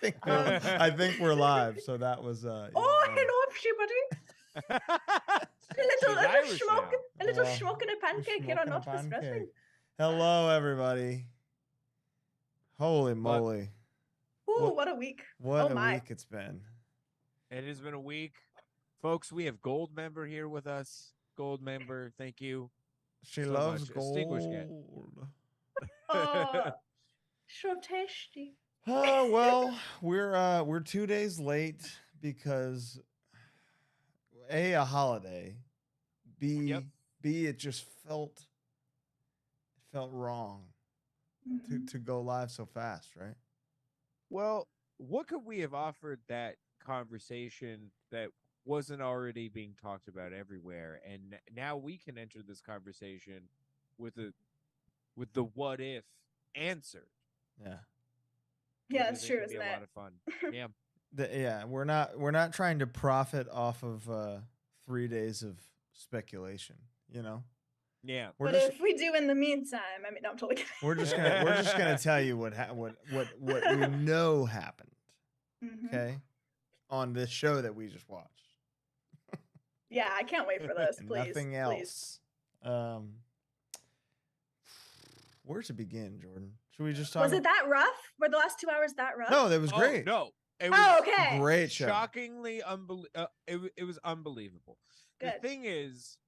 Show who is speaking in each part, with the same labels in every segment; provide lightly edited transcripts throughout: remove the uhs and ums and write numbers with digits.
Speaker 1: I think we're live. So that was
Speaker 2: hello everybody. A little schmuck and a pancake here on Knotfest Wrestling.
Speaker 1: Hello everybody. Holy moly.
Speaker 2: What a week.
Speaker 1: What a week it's been.
Speaker 3: It has been a week. Folks, we have Gold Member here with us. Gold Member, thank you.
Speaker 1: She
Speaker 3: so
Speaker 1: loves
Speaker 3: much.
Speaker 1: gold.
Speaker 2: Oh, so tasty.
Speaker 1: Oh, well, we're 2 days late because a holiday, B it just felt wrong to go live so fast, right?
Speaker 3: Well, what could we have offered that conversation that wasn't already being talked about everywhere? And now we can enter this conversation with the what if answered.
Speaker 1: Yeah.
Speaker 2: Yeah, that's true, isn't it?
Speaker 3: A lot of fun. Yeah.
Speaker 1: We're not trying to profit off of 3 days of speculation, you know?
Speaker 3: Yeah.
Speaker 2: But if we do in the meantime, I mean, no, I'm totally kidding.
Speaker 1: We're just gonna tell you what we know happened. Okay? On this show that we just watched.
Speaker 2: Yeah, I can't wait for this, please.
Speaker 1: Nothing else. Where to begin, Jordan? Should we just talk?
Speaker 2: Was it that rough? Were the last 2 hours that rough?
Speaker 1: No, that was great.
Speaker 3: No. It was
Speaker 2: okay.
Speaker 1: Great show.
Speaker 3: Shockingly it was unbelievable.
Speaker 2: Good.
Speaker 3: The thing is,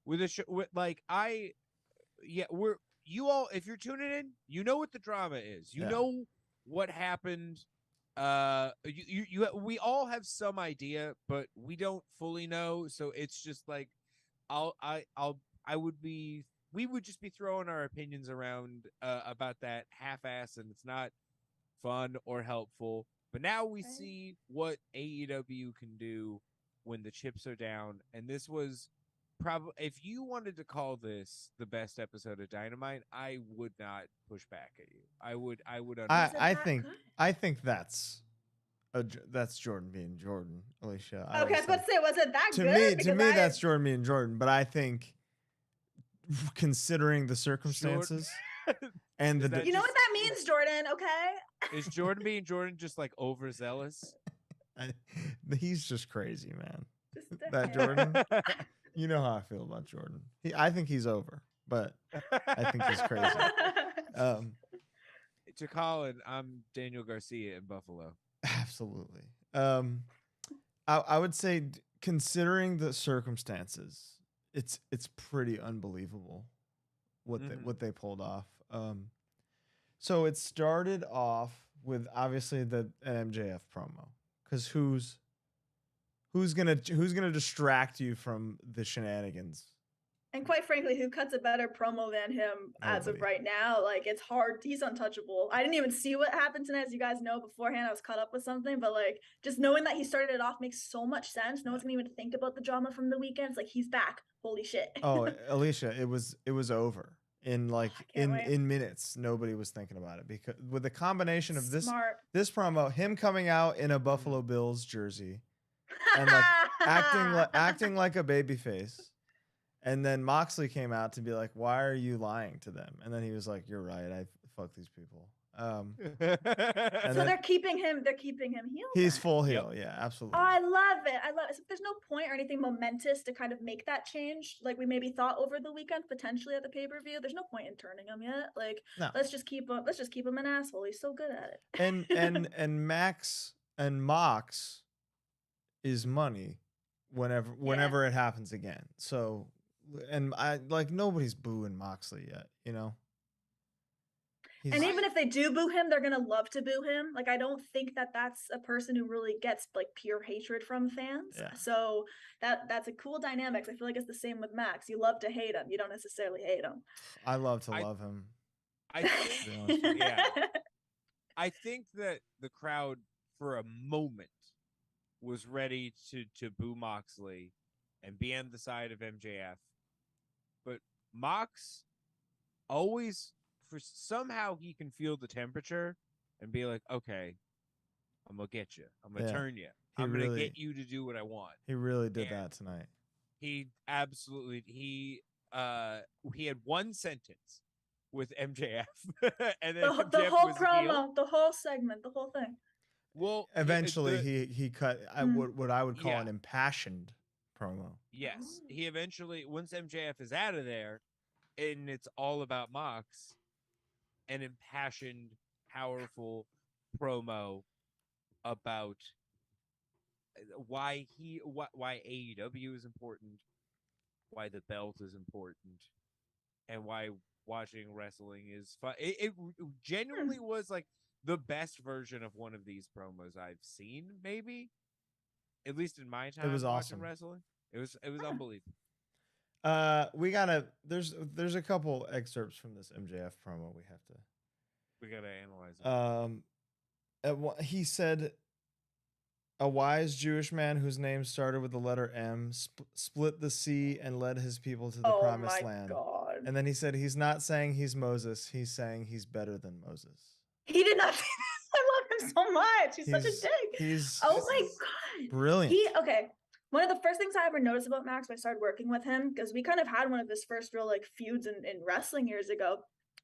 Speaker 3: with a show, you all, if you're tuning in, you know what the drama is. You know what happened. We all have some idea, but we don't fully know. So it's just like, we would just be throwing our opinions around about that half-ass, and it's not fun or helpful. But now we see what AEW can do when the chips are down, and this was probably, if you wanted to call this the best episode of Dynamite, I would not push back at you. I would.
Speaker 1: I think that's Jordan being Jordan, Alicia.
Speaker 2: Okay, I was about to say, was it that
Speaker 1: good? To me, that's Jordan being Jordan. But I think, considering the circumstances and the,
Speaker 2: you know what that means, Jordan? Okay.
Speaker 3: Is Jordan being Jordan just like overzealous?
Speaker 1: He's just crazy, man. That Jordan. You know how I feel about Jordan. I think he's over, but I think he's crazy.
Speaker 3: To Colin, I'm Daniel Garcia in Buffalo.
Speaker 1: Absolutely. I would say, considering the circumstances, it's pretty unbelievable what they pulled off. So it started off with obviously the MJF promo, because who's gonna distract you from the shenanigans?
Speaker 2: And quite frankly, who cuts a better promo than him as of right now? Like, it's hard. He's untouchable. I didn't even see what happened tonight. As you guys know, beforehand, I was caught up with something. But, like, just knowing that he started it off makes so much sense. No one's going to even think about the drama from the weekend. It's like, he's back. Holy shit.
Speaker 1: Oh, Alicia, it was over. In in minutes, nobody was thinking about it, because with the combination of this promo, him coming out in a Buffalo Bills jersey and like acting like a babyface, and then Moxley came out to be like, "Why are you lying to them?" And then he was like, "You're right. I fuck these people."
Speaker 2: So they're keeping him heel.
Speaker 1: He's full heel. Yeah, absolutely.
Speaker 2: Oh, I love it. So there's no point or anything momentous to kind of make that change, like we maybe thought over the weekend, potentially at the pay-per-view. There's no point in turning him yet. Like, let's just keep him an asshole. He's so good at it.
Speaker 1: And Max and Mox is money whenever it happens again. So, and I like, nobody's booing Moxley yet, you know.
Speaker 2: And even if they do boo him, they're gonna love to boo him. Like, I don't think that that's a person who really gets like pure hatred from fans. Yeah. So that's a cool dynamic. I feel like it's the same with Max. You love to hate him. You don't necessarily hate him.
Speaker 1: I love to love him.
Speaker 3: I think that the crowd for a moment was ready to boo Moxley and be on the side of MJF, but Mox always, for somehow he can feel the temperature and be like, okay, I'm gonna get you. I'm gonna turn you. I'm gonna get you to do what I want.
Speaker 1: He really did that tonight.
Speaker 3: He absolutely, he had one sentence with MJF, and then
Speaker 2: the whole promo, the whole segment, the whole thing.
Speaker 3: Well,
Speaker 1: eventually he cut what I would call an impassioned promo.
Speaker 3: Yes, he eventually, once MJF is out of there, and it's all about Mox, an impassioned, powerful promo about why AEW is important, why the belt is important, and why watching wrestling is fun. It genuinely was like the best version of one of these promos I've seen, maybe, at least in my time.
Speaker 1: It was
Speaker 3: watching
Speaker 1: awesome.
Speaker 3: Wrestling. It was unbelievable.
Speaker 1: There's a couple excerpts from this MJF promo
Speaker 3: we gotta analyze it.
Speaker 1: He said, a wise Jewish man whose name started with the letter M split the sea and led his people to the promised land.
Speaker 2: God.
Speaker 1: And then he said he's not saying he's Moses, he's saying he's better than Moses.
Speaker 2: He did not say this. I love him so much. He's such a dick. Oh my God.
Speaker 1: Brilliant.
Speaker 2: One of the first things I ever noticed about Max when I started working with him, because we kind of had one of his first real like feuds in wrestling years ago.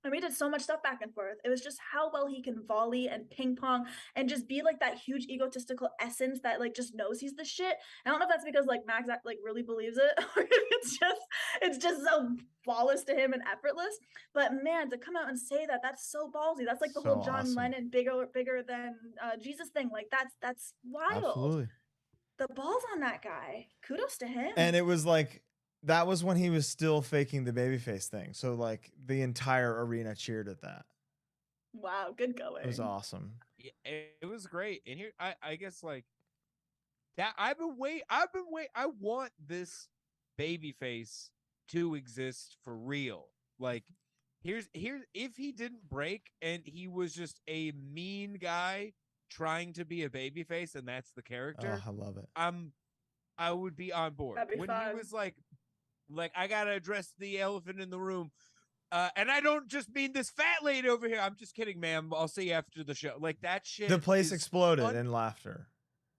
Speaker 2: And we did so much stuff back and forth. It was just how well he can volley and ping pong and just be like that huge egotistical essence that like just knows he's the shit. I don't know if that's because like Max like really believes it or if it's just so flawless to him and effortless. But man, to come out and say that, that's so ballsy. That's like the whole John awesome. Lennon bigger than Jesus thing. Like that's wild.
Speaker 1: Absolutely.
Speaker 2: The balls on that guy. Kudos to him.
Speaker 1: And it was like, that was when he was still faking the babyface thing. So like the entire arena cheered at that.
Speaker 2: Wow, good going.
Speaker 1: It was awesome.
Speaker 3: Yeah, it was great. And here, I guess like that. I want this babyface to exist for real. Like here's if he didn't break and he was just a mean guy trying to be a babyface, and that's the character.
Speaker 1: Oh, I love it.
Speaker 3: I would be on board.
Speaker 2: That'd be
Speaker 3: when
Speaker 2: fun.
Speaker 3: He was like I gotta address the elephant in the room. And I don't just mean this fat lady over here. I'm just kidding, ma'am. I'll see you after the show. Like that shit.
Speaker 1: The place exploded in laughter.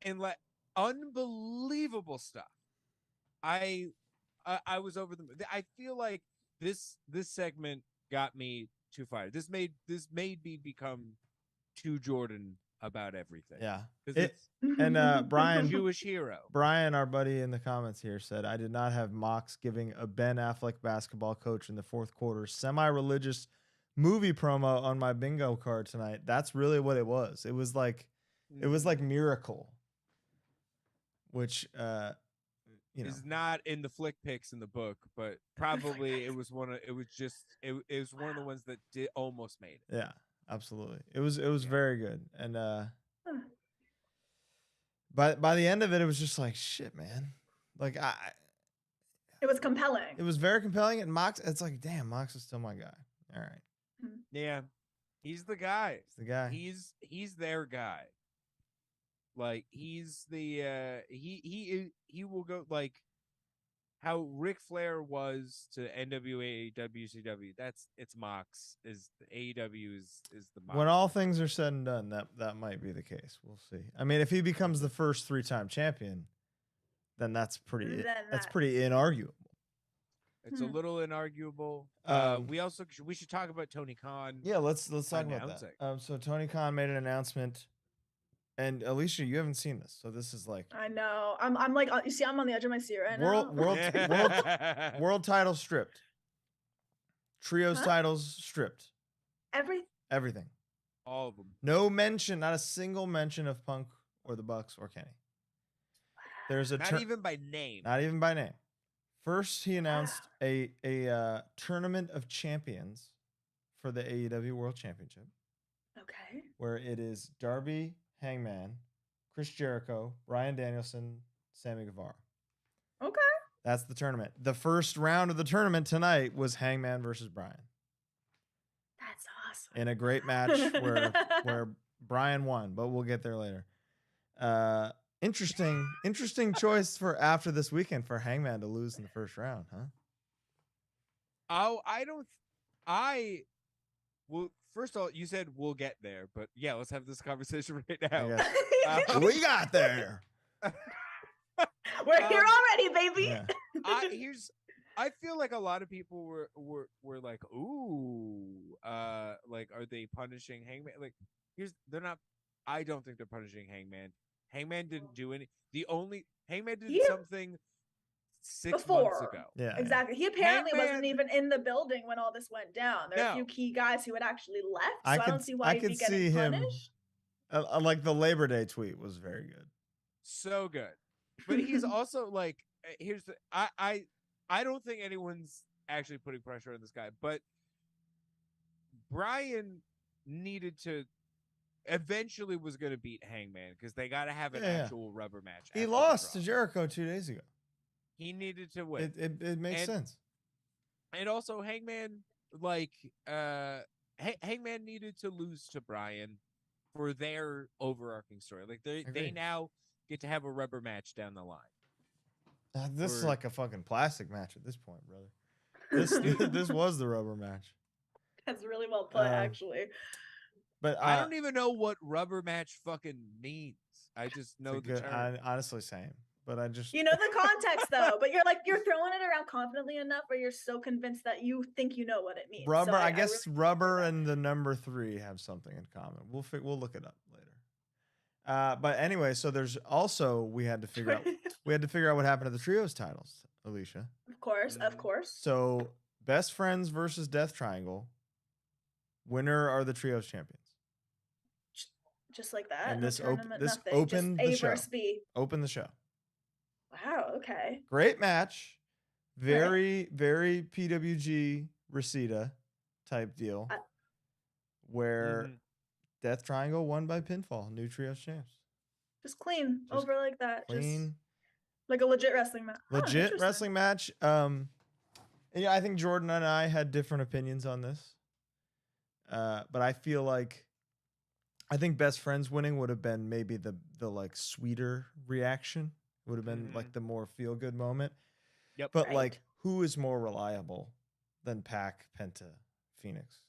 Speaker 3: And like unbelievable stuff. I was over the. I feel like this segment got me too fired. This made me become too Jordan about everything.
Speaker 1: Yeah.
Speaker 3: And
Speaker 1: Bryan,
Speaker 3: Jewish hero.
Speaker 1: Brian, our buddy in the comments here, said, I did not have Mox giving a Ben Affleck basketball coach in the fourth quarter semi-religious movie promo on my bingo card tonight. That's really what it was. It was like Miracle, which
Speaker 3: is not in the flick pics in the book, but probably it was one of the ones that almost made it.
Speaker 1: Yeah. Absolutely. It was very good. And by the end of it, it was just like, shit, man. Like
Speaker 2: it was compelling.
Speaker 1: It was very compelling. And Mox, it's like, damn, Mox is still my guy. All right.
Speaker 3: Yeah. He's the guy.
Speaker 1: He's the guy.
Speaker 3: He's their guy. Like he's the he will go like how Ric Flair was to NWA, WCW. It's Mox. Is the AEW is the Mox.
Speaker 1: When all things are said and done, that might be the case. We'll see. I mean, if he becomes the first 3-time champion, then that's pretty inarguable.
Speaker 3: It's a little inarguable. We should talk about Tony Khan.
Speaker 1: Yeah, let's talk about that. So Tony Khan made an announcement. And Alicia, you haven't seen this, so this is like
Speaker 2: I know. I'm like, you see, I'm on the edge of my seat right now.
Speaker 1: World title stripped. Trios titles stripped. Everything.
Speaker 3: All of them.
Speaker 1: No mention, not a single mention of Punk or the Bucks or Kenny. There's
Speaker 3: not even by name.
Speaker 1: Not even by name. First, he announced a tournament of champions for the AEW World Championship.
Speaker 2: Okay.
Speaker 1: Where it is Darby, Hangman, Chris Jericho, Bryan Danielson, Sammy Guevara.
Speaker 2: Okay.
Speaker 1: That's the tournament. The first round of the tournament tonight was Hangman versus Bryan.
Speaker 2: That's awesome.
Speaker 1: In a great match where Bryan won, but we'll get there later. Interesting choice for after this weekend for Hangman to lose in the first round, huh?
Speaker 3: Oh, well, first of all, you said we'll get there, but yeah, let's have this conversation right now.
Speaker 1: We got there.
Speaker 2: We're here already, baby.
Speaker 1: Yeah.
Speaker 3: I feel like a lot of people were like, ooh, like, are they punishing Hangman? Like, they're not. I don't think they're punishing Hangman. Hangman didn't do any. Hangman did
Speaker 2: Yeah.
Speaker 3: something 6 months ago.
Speaker 1: Yeah,
Speaker 2: exactly. He apparently wasn't even in the building when all this went down. There are a few key guys who had actually left, so I don't see why he'd be getting punished.
Speaker 1: Like the Labor Day tweet was very good.
Speaker 3: So good. But he's also like, here's the I don't think anyone's actually putting pressure on this guy, but Bryan needed to eventually was going to beat Hangman because they got to have an actual rubber match.
Speaker 1: He lost to Jericho 2 days ago.
Speaker 3: He needed to win.
Speaker 1: It makes sense.
Speaker 3: And also Hangman, Hangman needed to lose to Bryan for their overarching story. Like they now get to have a rubber match down the line.
Speaker 1: This is like a fucking plastic match at this point, brother. This was the rubber match.
Speaker 2: That's really well put, actually.
Speaker 1: But
Speaker 3: I don't even know what rubber match fucking means. I just know the term.
Speaker 1: Honestly, same. But I just
Speaker 2: the context though. But you're throwing it around confidently enough, where you're so convinced that you think you know what it means.
Speaker 1: Rubber. So I guess really rubber and the number 3 have something in common. We'll look it up later. But anyway, so there's also we had to figure out what happened to the trios titles, Alicia.
Speaker 2: Of course.
Speaker 1: So Best Friends versus Death Triangle. Winner are the trios champions.
Speaker 2: Just like that.
Speaker 1: And this opened the show. Open the show.
Speaker 2: Wow. Okay.
Speaker 1: Great match. Very PWG Reseda type deal. Where Death Triangle won by pinfall. New trios champs.
Speaker 2: Just clean over like that.
Speaker 1: Clean.
Speaker 2: Just like a legit wrestling match.
Speaker 1: Legit wrestling match. Yeah, I think Jordan and I had different opinions on this. But I feel like I think Best Friends winning would have been maybe the like sweeter reaction. Would have been like the more feel good moment.
Speaker 3: Yep.
Speaker 1: But like, who is more reliable than Pac, Penta, Phoenix?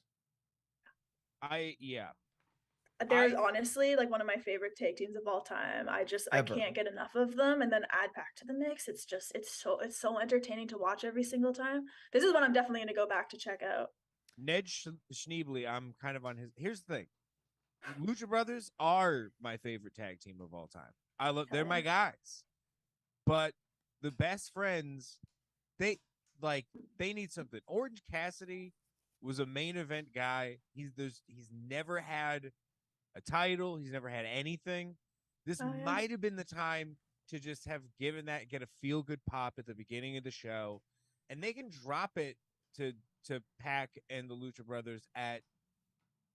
Speaker 2: They're honestly like one of my favorite tag teams of all time. I can't get enough of them. And then add Pac to the mix. It's so entertaining to watch every single time. This is one I'm definitely gonna go back to check out.
Speaker 3: Ned Schneebly, I'm kind of on his. Here's the thing. Lucha Brothers are my favorite tag team of all time. They're my guys. But the Best Friends, they need something. Orange Cassidy was a main event guy. He's never had a title. He's never had anything. This might have been the time to just have get a feel good pop at the beginning of the show, and they can drop it to Pac and the Lucha Brothers at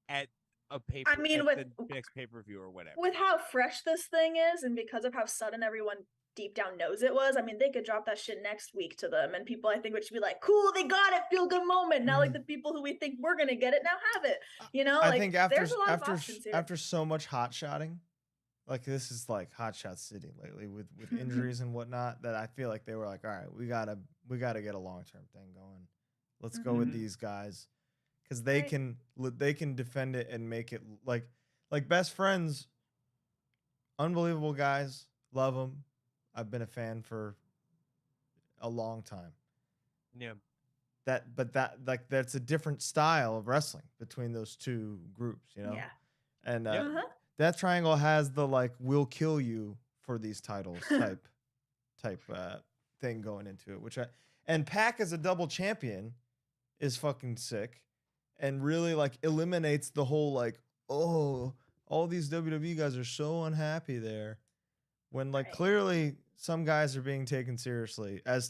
Speaker 3: a paper.
Speaker 2: I mean,
Speaker 3: with the next pay-per-view or whatever.
Speaker 2: With how fresh this thing is, and because of how sudden everyone deep down knows it was, I mean, they could drop that shit next week to them, and people I think would just be like, "Cool, they got it, feel good moment." Now, like the people who we think we're gonna get it now have it.
Speaker 1: I think after so much hot shotting, like this is like hot shot city lately with injuries and whatnot, that I feel like they were like, all right, we gotta get a long-term thing going. Let's go with these guys, because they can defend it and make it like Best Friends. Unbelievable guys, love them. I've been a fan for a long time.
Speaker 3: Yeah.
Speaker 1: That's a different style of wrestling between those two groups, you know? Yeah. And Death Triangle has the like we'll kill you for these titles type thing going into it, and Pac as a double champion is fucking sick and really like eliminates the whole like, oh, all these WWE guys are so unhappy there, when like clearly some guys are being taken seriously as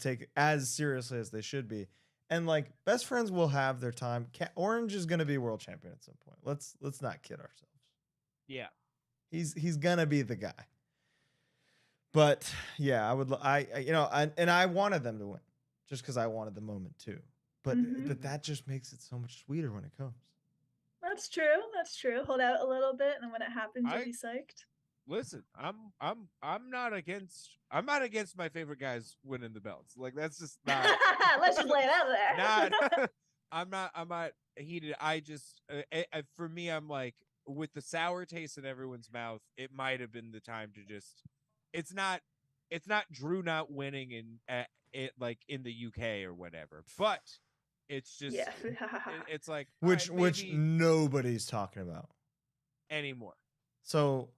Speaker 1: seriously as they should be. And like Best Friends will have their time. Orange is going to be world champion at some point. Let's not kid ourselves.
Speaker 3: Yeah.
Speaker 1: He's going to be the guy. But yeah, I wanted them to win just because I wanted the moment too. But that just makes it so much sweeter when it comes.
Speaker 2: That's true. Hold out a little bit, and then when it happens, you'll be psyched.
Speaker 3: Listen, I'm not against my favorite guys winning the belts. Like that's just not.
Speaker 2: Let's just lay it out
Speaker 3: there. I'm not heated. I just for me, I'm like, with the sour taste in everyone's mouth, it might have been the time to just. It's not Drew not winning in like in the UK or whatever, but it's just it's like
Speaker 1: which nobody's talking about
Speaker 3: anymore.
Speaker 1: So,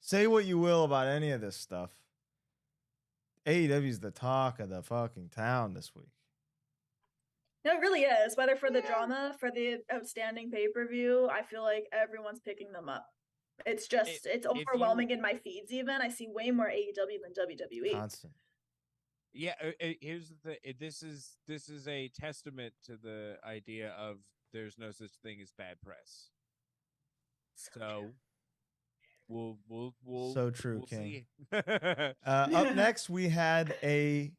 Speaker 1: say what you will about any of this stuff. AEW's the talk of the fucking town this week.
Speaker 2: No, it really is. Whether for the drama, for the outstanding pay-per-view, I feel like everyone's picking them up. It's just, it's overwhelming in my feeds even. I see way more AEW than WWE.
Speaker 1: Constant.
Speaker 3: Yeah, here's the thing. This is a testament to the idea of there's no such thing as bad press. So we'll
Speaker 1: so true,
Speaker 3: we'll
Speaker 1: King.
Speaker 3: see.
Speaker 1: Up next, we had a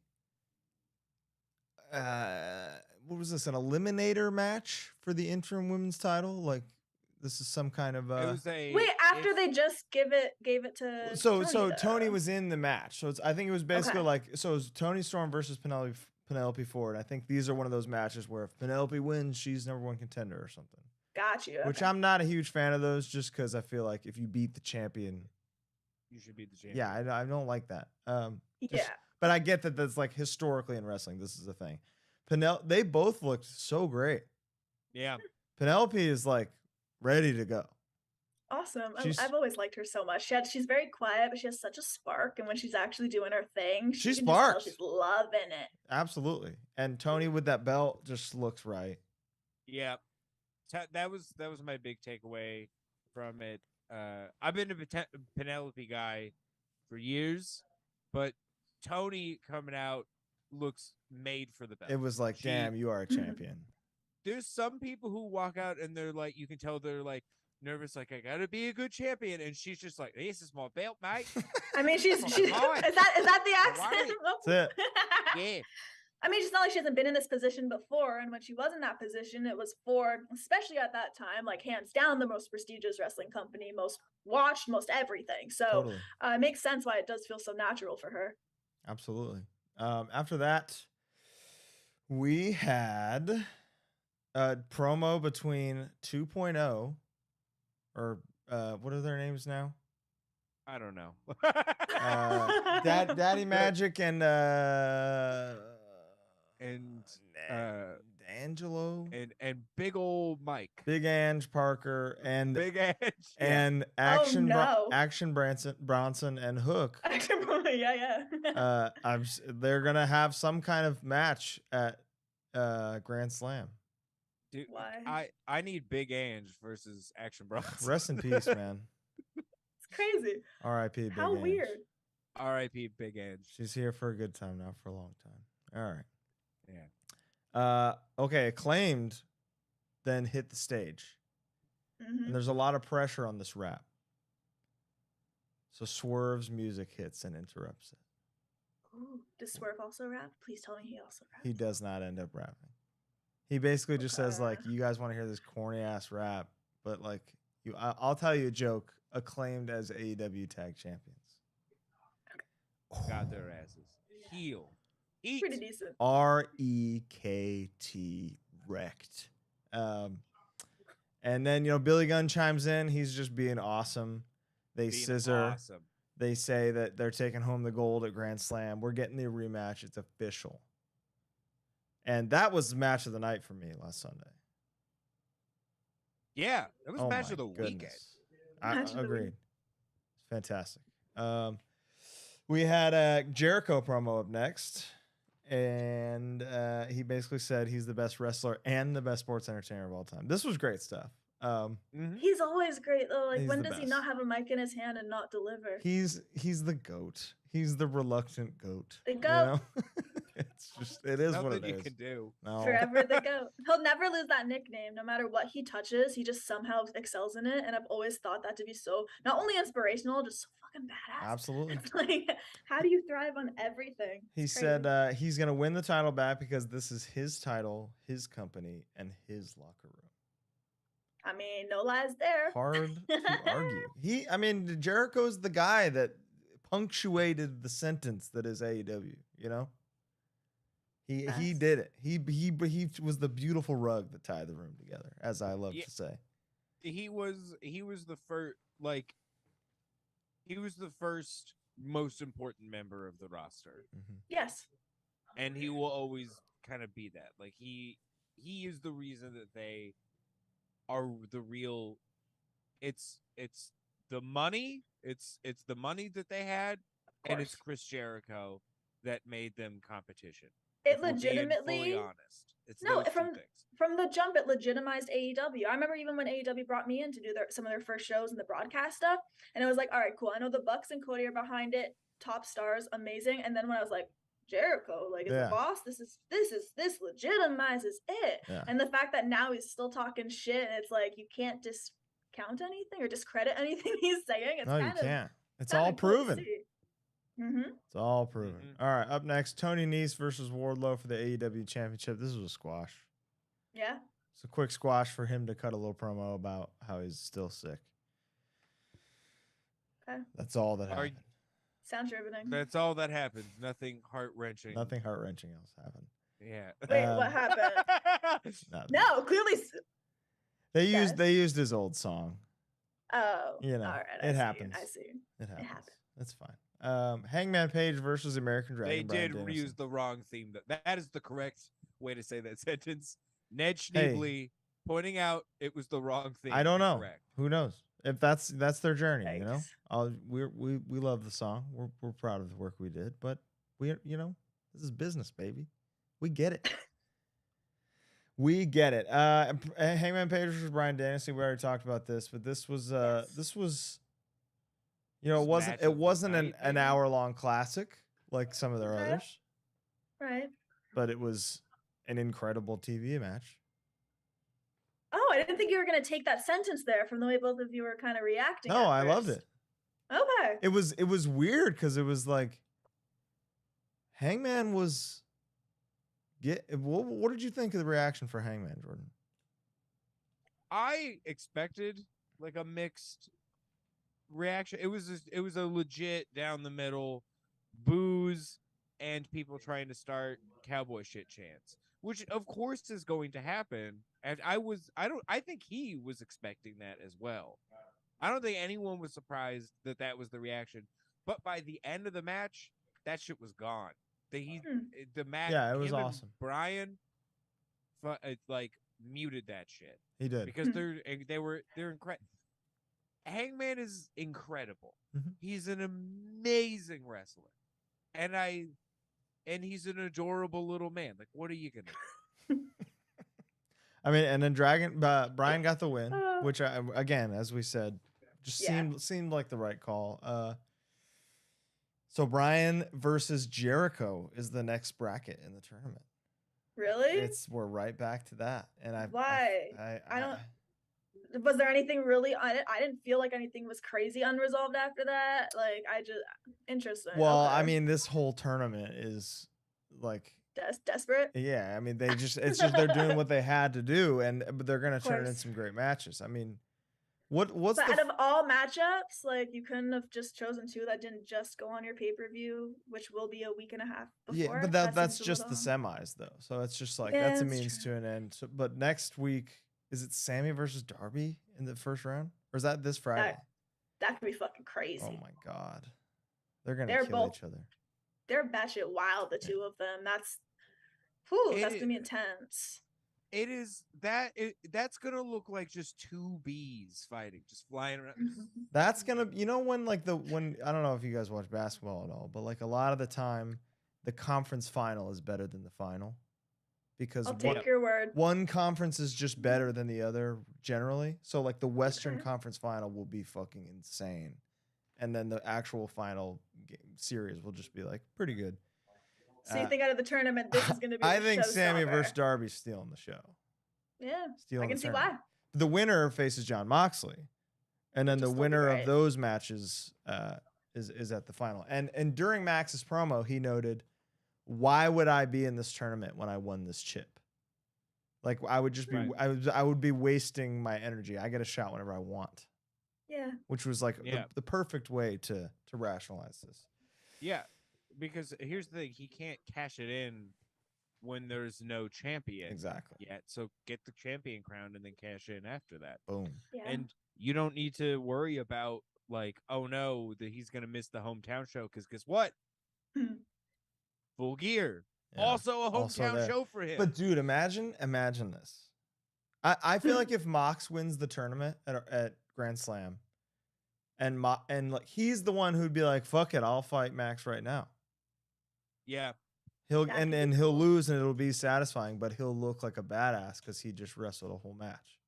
Speaker 1: what was this? An eliminator match for the interim women's title? Like this is some kind of
Speaker 3: it was a
Speaker 2: wait after they just gave it to
Speaker 1: Tony was in the match. So I think it was basically like it was Toni Storm versus Penelope Ford. I think these are one of those matches where if Penelope wins, she's #1 contender or something.
Speaker 2: Got you.
Speaker 1: Which I'm not a huge fan of those, just because I feel like if you beat the champion,
Speaker 3: you should beat the champion.
Speaker 1: Yeah, I don't like that.
Speaker 2: Yeah.
Speaker 1: But I get that that's like historically in wrestling, this is a thing. They both looked so great.
Speaker 3: Yeah.
Speaker 1: Penelope is like ready to go.
Speaker 2: Awesome. I've always liked her so much. She's very quiet, but she has such a spark. And when she's actually doing her thing, she's loving it.
Speaker 1: Absolutely. And Tony with that belt just looks right.
Speaker 3: Yeah. That was my big takeaway from it. I've been a Penelope guy for years, but Tony coming out looks made for the belt.
Speaker 1: It was like, damn, you are a champion.
Speaker 3: There's some people who walk out and they're like, you can tell they're like nervous, like I gotta be a good champion, and she's just like, hey, it's a small belt, mate.
Speaker 2: I mean, she's is that the accent?
Speaker 1: That's it.
Speaker 3: Yeah.
Speaker 2: I mean, it's not like she hasn't been in this position before, and when she was in that position, it was for, especially at that time, like hands down the most prestigious wrestling company, most watched, most everything. So
Speaker 1: totally.
Speaker 2: It makes sense why it does feel so natural for her.
Speaker 1: Absolutely. After that, we had a promo between 2.0, or what are their names now?
Speaker 3: I don't know.
Speaker 1: Daddy Magic and Angelo
Speaker 3: and big old Mike,
Speaker 1: Big Ange Parker and
Speaker 3: Big Ange
Speaker 1: and Action Bronson and Hook.
Speaker 2: Yeah.
Speaker 1: They're gonna have some kind of match at Grand Slam.
Speaker 3: Dude, why? I need Big Ange versus Action Bronson.
Speaker 1: Rest in peace, man.
Speaker 2: It's crazy.
Speaker 1: R.I.P. Big
Speaker 2: How
Speaker 1: Ange.
Speaker 2: Weird.
Speaker 3: R.I.P. Big Ange.
Speaker 1: She's here for a good time, not for a long time. All right.
Speaker 3: Yeah.
Speaker 1: Okay, Acclaimed then hit the stage.
Speaker 2: Mm-hmm.
Speaker 1: And there's a lot of pressure on this rap. So Swerve's music hits and interrupts it.
Speaker 2: Ooh, does Swerve also rap? Please tell me he also raps.
Speaker 1: He does not end up rapping. He basically just says, like, you guys want to hear this corny ass rap, but like I'll tell you a joke. Acclaimed as AEW tag champions.
Speaker 3: Got their asses. Heel. Eat.
Speaker 2: Pretty decent.
Speaker 1: REKT wrecked. And then, Billy Gunn chimes in. He's just being awesome. They scissor.
Speaker 3: Awesome.
Speaker 1: They say that they're taking home the gold at Grand Slam. We're getting the rematch. It's official. And that was the match of the night for me last Sunday.
Speaker 3: Yeah, it was match of the weekend.
Speaker 1: I agreed. It's fantastic. We had a Jericho promo up next. And he basically said he's the best wrestler and the best sports entertainer of all time. This was great stuff.
Speaker 2: He's always great though. Like, when does
Speaker 1: best.
Speaker 2: he not have a mic in his hand and not deliver?
Speaker 1: He's the GOAT. He's the reluctant GOAT.
Speaker 2: The GOAT.
Speaker 1: It's just, it is
Speaker 3: Nothing
Speaker 1: what it
Speaker 3: you
Speaker 1: is.
Speaker 3: can do.
Speaker 1: No.
Speaker 2: Forever the GOAT. He'll never lose that nickname. No matter what he touches, he just somehow excels in it. And I've always thought that to be so not only inspirational, just so fucking badass.
Speaker 1: Absolutely.
Speaker 2: Like, how do you thrive on everything?
Speaker 1: He said he's going to win the title back because this is his title, his company, and his locker room.
Speaker 2: I mean, no lies there.
Speaker 1: Hard to argue. Jericho's the guy that punctuated the sentence that is AEW, He did it. He was the beautiful rug that tied the room together, as I love to say.
Speaker 3: He was the first most important member of the roster.
Speaker 1: Mm-hmm.
Speaker 2: Yes.
Speaker 3: And he will always kind of be that. Like he is the reason that they are the real. It's the money. It's the money that they had, and it's Chris Jericho that made them competition.
Speaker 2: It legitimately,
Speaker 3: fully honest, it's
Speaker 2: no,
Speaker 3: those two things.
Speaker 2: From the jump, it legitimized AEW. I remember even when AEW brought me in to do some of their first shows and the broadcast stuff, and it was like, all right, cool. I know the Bucks and Cody are behind it, top stars, amazing. And then when I was like, Jericho, like, is the boss, this legitimizes it. Yeah. And the fact that now he's still talking shit, and it's like you can't discount anything or discredit anything he's saying. It's
Speaker 1: no, you can't. It's all proven. It's all proven. All right, up next, Tony Nese versus Wardlow for the AEW Championship. This was a squash.
Speaker 2: Yeah.
Speaker 1: It's a quick squash for him to cut a little promo about how he's still sick.
Speaker 2: Okay.
Speaker 1: That's all that happened.
Speaker 2: Sounds riveting.
Speaker 3: That's all that happened. Nothing heart-wrenching.
Speaker 1: Nothing heart-wrenching else happened.
Speaker 3: Yeah.
Speaker 2: Wait, what happened? No, clearly.
Speaker 1: They used his old song.
Speaker 2: Oh.
Speaker 1: You know,
Speaker 2: all right,
Speaker 1: it happens.
Speaker 2: I see.
Speaker 1: It happens. That's fine. Hangman Page versus American Dragon.
Speaker 3: They did reuse the wrong theme. That is the correct way to say that sentence. Ned Schneebly pointing out it was the wrong theme.
Speaker 1: I don't know.
Speaker 3: Correct.
Speaker 1: Who knows? If that's their journey, you know. We love the song. We're proud of the work we did, but this is business, baby. We get it. We get it. Hangman Page versus Bryan Danielson. We already talked about this, but this was it wasn't an hour-long classic like some of their others.
Speaker 2: Right.
Speaker 1: But it was an incredible TV match.
Speaker 2: Oh, I didn't think you were going to take that sentence there from the way both of you were kind of reacting.
Speaker 1: No, I loved it.
Speaker 2: Okay.
Speaker 1: It was weird because it was like Hangman was what did you think of the reaction for Hangman, Jordan?
Speaker 3: I expected like a mixed reaction. It was a legit down the middle boos and people trying to start cowboy shit chants, which of course is going to happen. And I think he was expecting that as well. I don't think anyone was surprised that was the reaction. But by the end of the match, that shit was gone. The match,
Speaker 1: yeah, it was awesome.
Speaker 3: Bryan, like muted that shit.
Speaker 1: He did
Speaker 3: because they're incredible. Hangman is incredible.
Speaker 1: Mm-hmm.
Speaker 3: He's an amazing wrestler, and he's an adorable little man. Like, what are you gonna do?
Speaker 1: I mean, and then Bryan got the win, which again, as we said, just seemed like the right call. So Bryan versus Jericho is the next bracket in the tournament.
Speaker 2: Really?
Speaker 1: We're right back to that. And
Speaker 2: why? I don't. Was there anything really? I didn't feel like anything was crazy unresolved after that. Like interesting.
Speaker 1: Well, okay. I mean, this whole tournament is like
Speaker 2: desperate.
Speaker 1: Yeah, I mean, it's just they're doing what they had to do, but they're gonna turn in some great matches. I mean, what's
Speaker 2: out of all matchups, like you couldn't have just chosen two that didn't just go on your pay-per-view, which will be a week and a half before.
Speaker 1: Yeah, but that's just the semis though, so it's just like that's a means to an end. So, but next week, is it Sammy versus Darby in the first round, or is that this Friday?
Speaker 2: That could be fucking crazy.
Speaker 1: Oh my god, they're gonna kill each other.
Speaker 2: They're batshit wild, the two of them. That's gonna be intense.
Speaker 3: It is that's gonna look like just two bees fighting, just flying around.
Speaker 1: That's gonna, when I don't know if you guys watch basketball at all, but like a lot of the time, the conference final is better than the final, because
Speaker 2: I'll take your word.
Speaker 1: One conference is just better than the other generally. So like the Western Conference final will be fucking insane, and then the actual final series will just be like pretty good.
Speaker 2: So you think out of the tournament, this is going to be
Speaker 1: I think Sammy versus Darby's stealing the show.
Speaker 2: Yeah, I can see why.
Speaker 1: The winner faces Jon Moxley, and then the winner of those matches is at the final. And during Max's promo, he noted, "Why would I be in this tournament when I won this chip? Like I would just be, I would be wasting my energy. I get a shot whenever I want."
Speaker 2: Yeah.
Speaker 1: Which was like the perfect way to rationalize this.
Speaker 3: Yeah. Because here's the thing, he can't cash it in when there's no champion yet. So get the champion crown and then cash in after that.
Speaker 1: Boom.
Speaker 2: Yeah.
Speaker 3: And you don't need to worry about like, oh no, that he's gonna miss the hometown show, because guess what? Full Gear. Yeah. Also a hometown show for him.
Speaker 1: But dude, imagine this. I feel like if Mox wins the tournament at Grand Slam, and like he's the one who'd be like, "Fuck it, I'll fight Max right now."
Speaker 3: Yeah.
Speaker 1: He'll he'll lose and it'll be satisfying, but he'll look like a badass because he just wrestled a whole match.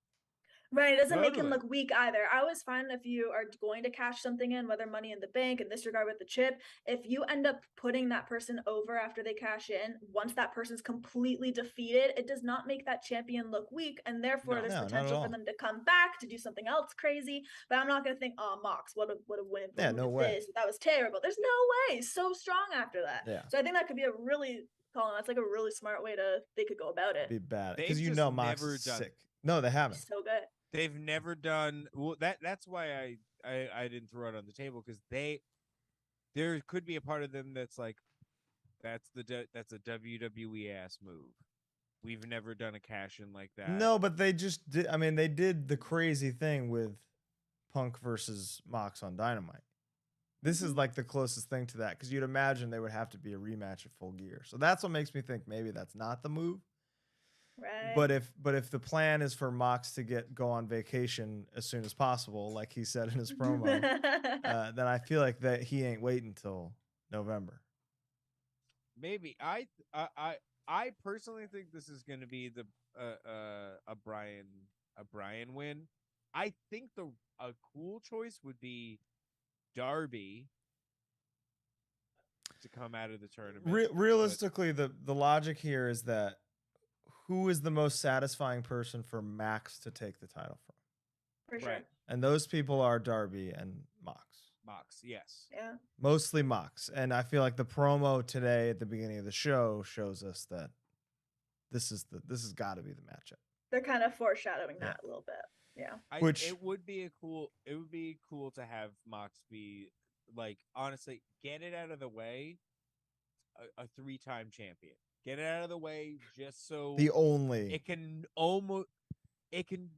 Speaker 2: Right, it doesn't make him look weak either. I always find if you are going to cash something in, whether Money in the Bank, in this regard with the chip, if you end up putting that person over after they cash in, once that person's completely defeated, it does not make that champion look weak, and therefore there's potential for them to come back to do something else crazy. But I'm not going to think, oh, Mox would have win.
Speaker 1: Yeah, no way.
Speaker 2: That was terrible. There's no way. So strong after that.
Speaker 1: Yeah.
Speaker 2: So I think that could be a really, Colin, that's like a really smart way they could go about it.
Speaker 1: Be bad because you know Mox is sick. No, they haven't.
Speaker 2: So good.
Speaker 3: They've never done that's why I didn't throw it on the table, because there could be a part of them that's like that's a WWE ass move. We've never done a cash in like that.
Speaker 1: No, but they just did. I mean, they did the crazy thing with Punk versus Mox on Dynamite. This is like the closest thing to that, because you'd imagine they would have to be a rematch at Full Gear. So that's what makes me think maybe that's not the move.
Speaker 2: Right.
Speaker 1: But if the plan is for Mox to go on vacation as soon as possible, like he said in his promo, then I feel like that he ain't waiting until November.
Speaker 3: Maybe I personally think this is going to be a Bryan win. I think a cool choice would be Darby to come out of the tournament.
Speaker 1: Realistically, the logic here is that who is the most satisfying person for Max to take the title from?
Speaker 2: For sure.
Speaker 3: Right.
Speaker 1: And those people are Darby and Mox.
Speaker 3: Mox, yes.
Speaker 2: Yeah.
Speaker 1: Mostly Mox. And I feel like the promo today at the beginning of the show shows us that this has got to be the matchup.
Speaker 2: They're kind of foreshadowing that a little bit. Yeah.
Speaker 3: It would be cool to have Mox be, like, honestly, get it out of the way, a 3-time champion. Get it out of the way just so it can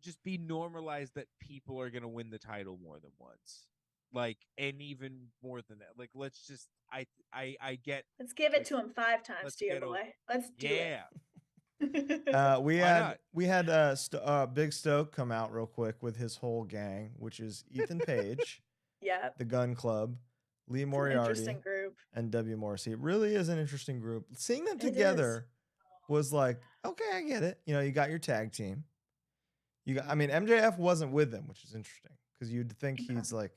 Speaker 3: just be normalized that people are going to win the title more than once. Like, and even more than that. Like, let's just I get, let's
Speaker 2: give it to him 5 times to your boy. Let's do
Speaker 1: it. We had Big Stoke come out real quick with his whole gang, which is Ethan Page, the Gun Club, Lee Moriarty, and W. Morrissey. It really is an interesting group. Seeing them together was like, okay, I get it. You know, you got your tag team. MJF wasn't with them, which is interesting because you'd think he's like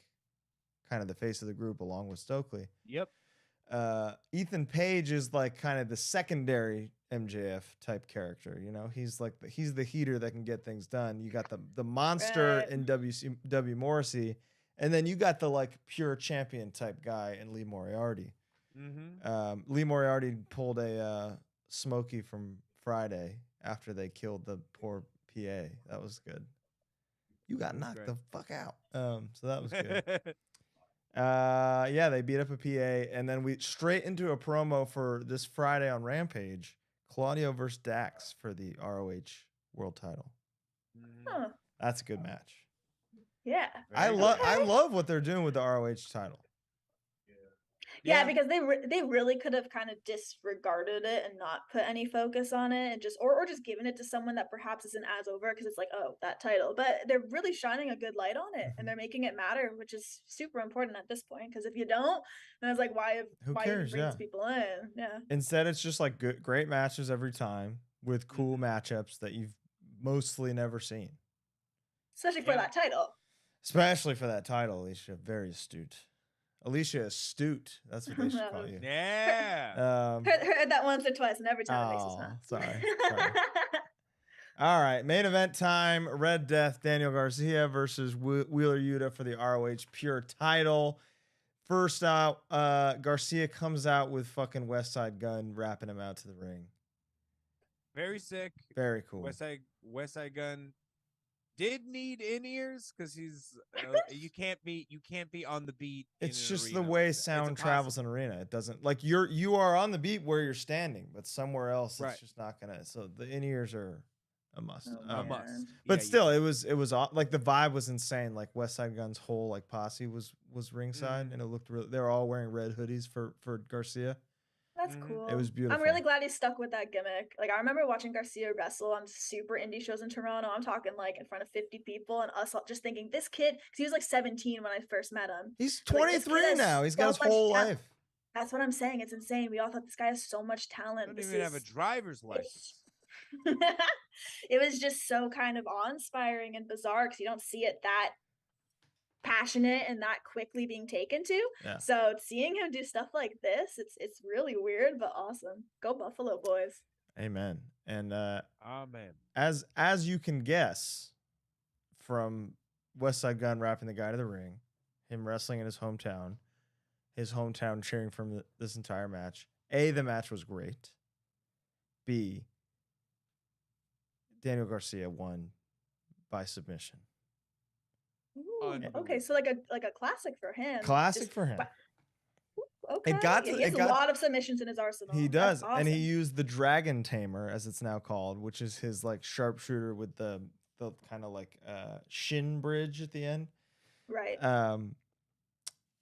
Speaker 1: kind of the face of the group along with Stokely.
Speaker 3: Yep.
Speaker 1: Ethan Page is like kind of the secondary MJF type character. You know, he's the heater that can get things done. You got the monster in W. Morrissey. And then you got the like pure champion type guy in Lee Moriarty.
Speaker 3: Mm-hmm.
Speaker 1: Lee Moriarty pulled a Smokey from Friday after they killed the poor PA. That was good. You got knocked the fuck out. So that was good. They beat up a PA, and then we straight into a promo for this Friday on Rampage. Claudio versus Dax for the ROH World Title.
Speaker 2: Huh.
Speaker 1: That's a good match.
Speaker 2: Yeah.
Speaker 1: I love what they're doing with the ROH title.
Speaker 2: Yeah, because they really could have kind of disregarded it and not put any focus on it, and just or just given it to someone that perhaps isn't as over, because it's like, oh, that title. But they're really shining a good light on it, and they're making it matter, which is super important at this point. Because if you don't, then it's like, why cares? Bring these people in? Yeah.
Speaker 1: Instead, it's just like great matches every time with cool matchups that you've mostly never seen.
Speaker 2: Especially for that title.
Speaker 1: Especially for that title, Alicia. Very astute. Alicia Astute. That's what they should call you.
Speaker 3: Yeah.
Speaker 2: Heard that once or twice, and every time it makes us smile.
Speaker 1: Sorry. All right. Main event time. Red Death, Daniel Garcia versus Wheeler Yuta for the ROH Pure title. First out, Garcia comes out with fucking West Side Gun wrapping him out to the ring.
Speaker 3: Very sick.
Speaker 1: Very cool.
Speaker 3: West Side Gun did need in-ears because he's you can't be on the beat.
Speaker 1: It's just the way sound travels in arena. It doesn't like you are on the beat where you're standing, but somewhere else it's just not gonna. So the in-ears are a must.
Speaker 3: A must.
Speaker 1: But still, it was like the vibe was insane. Like West Side Gun's whole like posse was ringside, and it looked really. They were all wearing red hoodies for Garcia.
Speaker 2: That's cool.
Speaker 1: It was beautiful.
Speaker 2: I'm really glad he stuck with that gimmick. Like, I remember watching Garcia wrestle on super indie shows in Toronto. I'm talking like in front of 50 people, and us all just thinking, this kid, because he was like 17 when I first met him.
Speaker 1: He's 23 now. He's got his whole life.
Speaker 2: That's what I'm saying. It's insane. We all thought this guy has so much talent.
Speaker 3: Doesn't even have a driver's license.
Speaker 2: It was just so kind of awe-inspiring and bizarre because you don't see it that passionate and that quickly being taken to.
Speaker 1: Yeah.
Speaker 2: So seeing him do stuff like this, it's really weird but awesome. Go Buffalo boys.
Speaker 1: Amen. And
Speaker 3: amen.
Speaker 1: As you can guess from West Side Gun wrapping the guy to the ring, him wrestling in his hometown cheering from this entire match. A, the match was great. B, Daniel Garcia won by submission.
Speaker 2: Ooh, okay, so like a classic for him.
Speaker 1: For him.
Speaker 2: Okay. He has a lot of submissions in his arsenal.
Speaker 1: He does, awesome. And he used the Dragon Tamer, as it's now called, which is his like sharpshooter with the kind of like shin bridge at the end.
Speaker 2: Right.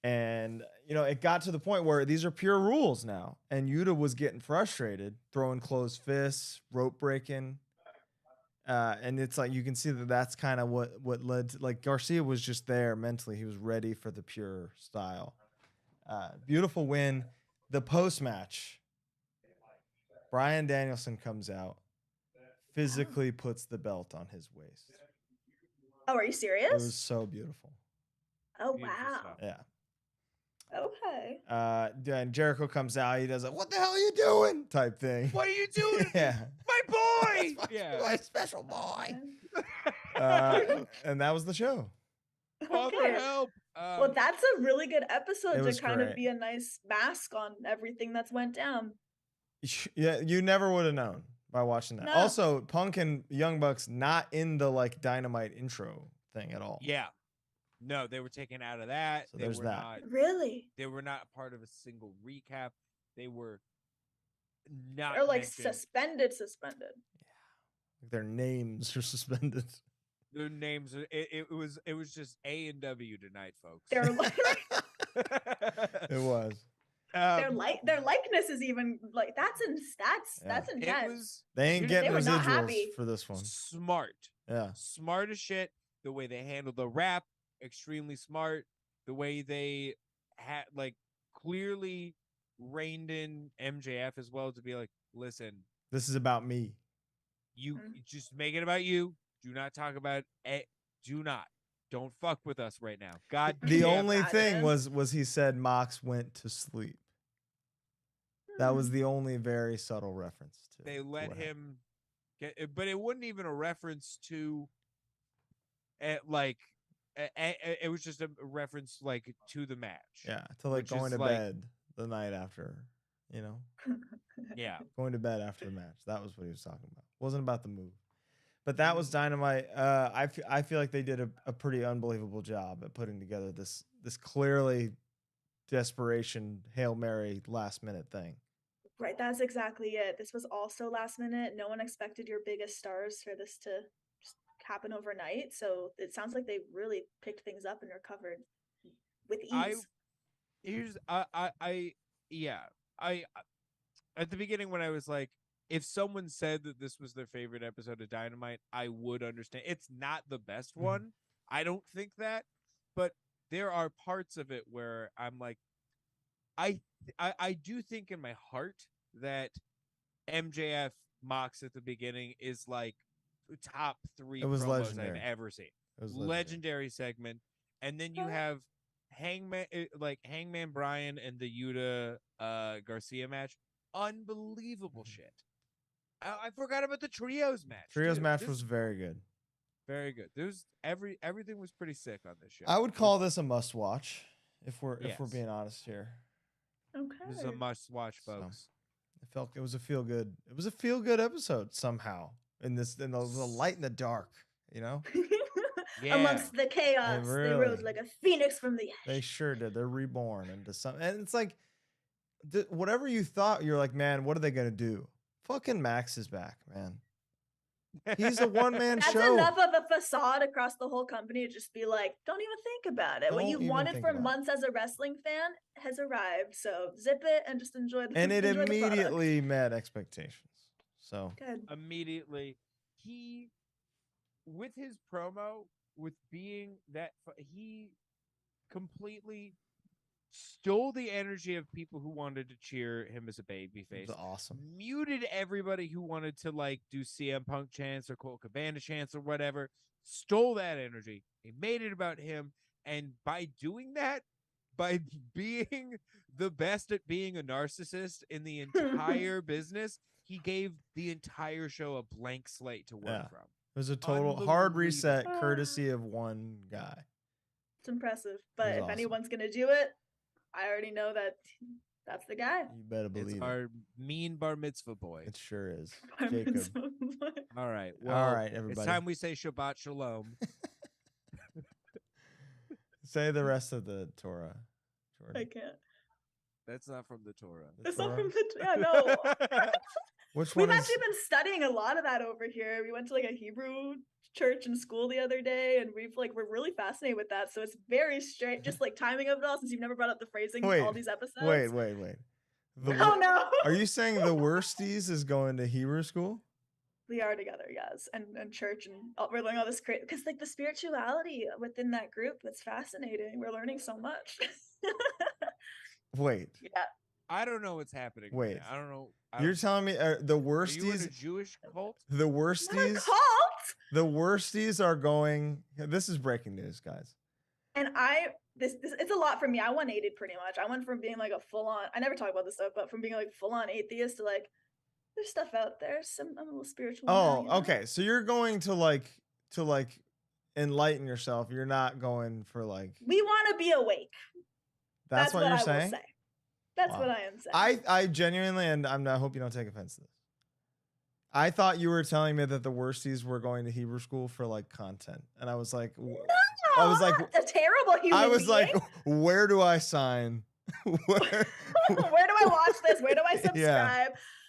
Speaker 1: And you know, it got to the point where these are pure rules now, and Yuta was getting frustrated, throwing closed fists, rope breaking. And it's like you can see that's kind of what led to, like, Garcia was just there mentally. He was ready for the pure style. Beautiful win. The post match, Bryan Danielson comes out, physically puts the belt on his waist.
Speaker 2: Oh, are you serious?
Speaker 1: It was so beautiful.
Speaker 2: Oh, wow.
Speaker 1: Yeah.
Speaker 2: Okay.
Speaker 1: And Jericho comes out. He does a "What the hell are you doing?" type thing.
Speaker 3: What are you doing?
Speaker 1: Yeah.
Speaker 3: My boy.
Speaker 1: My special boy. And that was the show.
Speaker 3: Father help.
Speaker 2: Well, that's a really good episode to kind
Speaker 1: great.
Speaker 2: of be a nice mask on everything that's went down.
Speaker 1: Yeah, you never would have known by watching that.
Speaker 2: No.
Speaker 1: Also, Punk and Young Bucks not in the like Dynamite intro thing at all.
Speaker 3: Yeah. No, they were taken out of that.
Speaker 1: So there's that.
Speaker 2: Really?
Speaker 3: They were not part of a single recap. They were not.
Speaker 2: Or like
Speaker 3: mentioned.
Speaker 2: suspended.
Speaker 1: Yeah. Their names are suspended.
Speaker 3: Their names. It was just A&W tonight, folks.
Speaker 2: They're like,
Speaker 1: It was.
Speaker 2: Their likeness is even like that's intense.
Speaker 1: They ain't getting
Speaker 2: were not
Speaker 1: residuals
Speaker 2: happy.
Speaker 1: for this one.
Speaker 3: Smart.
Speaker 1: Yeah.
Speaker 3: Smart as shit. The way they handled the rap, extremely smart. The way they had like clearly reined in MJF as well to be like, listen,
Speaker 1: this is about me.
Speaker 3: You just make it about you. Do not talk about it. Don't fuck with us right now. God.
Speaker 1: The only thing was he said Mox went to sleep. That was the only very subtle reference to.
Speaker 3: They let him get, but it wasn't even a reference to. It was just a reference like to the match.
Speaker 1: Yeah, to like going to bed the night after, you know.
Speaker 3: Yeah,
Speaker 1: going to bed after the match. That was what he was talking about. Wasn't about the move. But that was Dynamite. I feel like they did a pretty unbelievable job at putting together this clearly desperation Hail Mary last minute thing.
Speaker 2: Right, that's exactly it. This was also last minute. No one expected your biggest stars for this to just happen overnight. So it sounds like they really picked things up and recovered with ease.
Speaker 3: I at the beginning when I was like, if someone said that this was their favorite episode of Dynamite, I would understand. It's not the best one. I don't think that, but there are parts of it where I'm like, I do think in my heart that MJF Mox at the beginning is like top 3 promos
Speaker 1: legendary.
Speaker 3: I've ever seen.
Speaker 1: It was
Speaker 3: legendary segment. And then you have Hangman Bryan and the Yuta Garcia match. Unbelievable shit. I forgot about the trios match.
Speaker 1: Trios match was very good.
Speaker 3: Very good. There's everything was pretty sick on this show.
Speaker 1: I would call this a must watch if we're being honest here.
Speaker 2: Okay.
Speaker 3: This is a must watch, folks.
Speaker 1: So, it was a feel good. It was a feel good episode somehow. In the light in the dark, you know.
Speaker 3: Yeah.
Speaker 2: Amongst the chaos, they rose like a phoenix from the ash.
Speaker 1: They sure did. They're reborn into something, and it's like whatever you thought. You're like, man, what are they gonna do? Fucking Max is back, man. He's a one-man show.
Speaker 2: That's enough of a facade across the whole company to just be like, don't even think about it. What you've wanted for months as a wrestling fan has arrived. So zip it and just enjoy the
Speaker 1: And it immediately met expectations. So
Speaker 2: good.
Speaker 3: Immediately, with his promo, with being that, he completely stole the energy of people who wanted to cheer him as a babyface.
Speaker 1: Awesome.
Speaker 3: Muted everybody who wanted to like do CM Punk chants or Colt Cabana chants or whatever. Stole that energy. He made it about him, and by doing that, by being the best at being a narcissist in the entire business, he gave the entire show a blank slate to work from.
Speaker 1: It was a total hard reset, courtesy of one guy.
Speaker 2: It's impressive, but if anyone's gonna do it, I already know that that's the guy.
Speaker 1: You better believe
Speaker 3: it's our mean bar mitzvah boy.
Speaker 1: It sure is.
Speaker 2: Jacob.
Speaker 3: All right. Well,
Speaker 1: all right, everybody.
Speaker 3: It's time we say Shabbat Shalom.
Speaker 1: Say the rest of the Torah.
Speaker 2: Jordan. I can't.
Speaker 3: That's not from the Torah.
Speaker 2: It's not from the no.
Speaker 1: Which one?
Speaker 2: We've actually been studying a lot of that over here. We went to like a Hebrew church and school the other day, and we're really fascinated with that. So it's very straight, just like timing of it all. Since you've never brought up the phrasing in all these episodes.
Speaker 1: Wait.
Speaker 2: Oh no!
Speaker 1: Are you saying the worsties is going to Hebrew school?
Speaker 2: We are together, yes, and church, and we're learning all this great because like the spirituality within that group. It's fascinating. We're learning so much.
Speaker 1: Wait.
Speaker 2: Yeah.
Speaker 3: I don't know what's happening.
Speaker 1: Wait.
Speaker 3: I don't know.
Speaker 1: You're telling me the worsties?
Speaker 3: Are you in a Jewish cult?
Speaker 1: The worsties.
Speaker 2: Cult?
Speaker 1: The worsties are going. This is breaking news, guys.
Speaker 2: And this it's a lot for me. I 180'd pretty much. I went from being like a full on. I never talk about this stuff, but from being like full on atheist to like there's stuff out there. I'm a little spiritual.
Speaker 1: Oh, now, okay. So you're going to like enlighten yourself. You're not going for like.
Speaker 2: We want to be awake.
Speaker 1: That's what you're saying.
Speaker 2: Say. That's what I am saying.
Speaker 1: I genuinely, and I hope you don't take offense to this. I thought you were telling me that the worsties were going to Hebrew school for like content, and I was like,
Speaker 2: no, I was like, a terrible human.
Speaker 1: I was
Speaker 2: being.
Speaker 1: like, where do I sign?
Speaker 2: Where do I watch this? Where do I subscribe?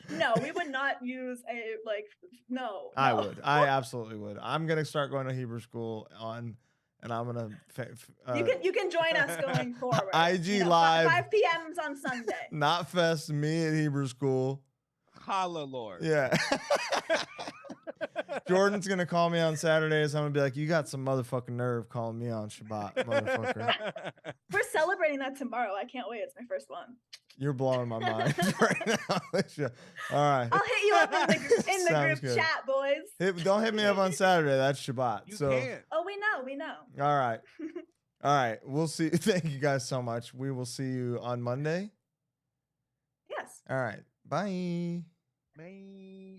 Speaker 2: Yeah. No, we would not use a like. No,
Speaker 1: I would. I absolutely would. I'm gonna start going to Hebrew school and I'm gonna.
Speaker 2: You can join us going forward.
Speaker 1: IG Live
Speaker 2: 5 p.m. on Sunday.
Speaker 1: Knotfest, me at Hebrew school.
Speaker 3: Holla, Lord.
Speaker 1: Yeah. Jordan's gonna call me on Saturdays. I'm gonna be like, "You got some motherfucking nerve calling me on Shabbat, motherfucker."
Speaker 2: We're celebrating that tomorrow. I can't wait. It's my first one.
Speaker 1: You're blowing my mind right now, Alicia. All right.
Speaker 2: I'll hit you up in the group chat, boys.
Speaker 1: Don't hit me up on Saturday. That's Shabbat.
Speaker 3: You can.
Speaker 2: Oh, we know.
Speaker 1: All right. All right. We'll see. Thank you guys so much. We will see you on Monday.
Speaker 2: Yes.
Speaker 1: All right. Bye.
Speaker 3: Bye.